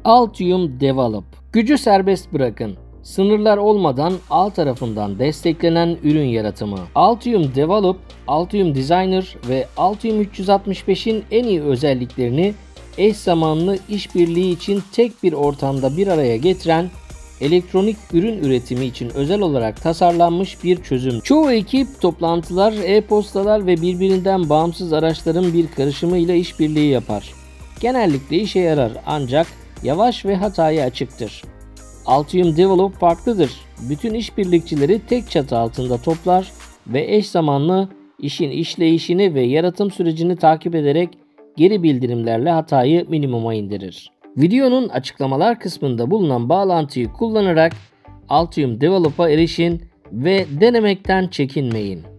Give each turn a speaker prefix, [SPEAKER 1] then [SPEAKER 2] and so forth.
[SPEAKER 1] Altium Develop. Gücü serbest bırakın. Sınırlar olmadan ağ tarafından desteklenen ürün yaratımı. Altium Develop, Altium Designer ve Altium 365'in en iyi özelliklerini eş zamanlı işbirliği için tek bir ortamda bir araya getiren, elektronik ürün üretimi için özel olarak tasarlanmış bir çözüm. Çoğu ekip toplantılar, e-postalar ve birbirinden bağımsız araçların bir karışımı ile işbirliği yapar. Genellikle işe yarar ancak yavaş ve hataya açıktır. Altium Develop farklıdır. Bütün işbirlikçileri tek çatı altında toplar ve eş zamanlı işin işleyişini ve yaratım sürecini takip ederek geri bildirimlerle hatayı minimuma indirir. Videonun açıklamalar kısmında bulunan bağlantıyı kullanarak Altium Develop'a erişin ve denemekten çekinmeyin.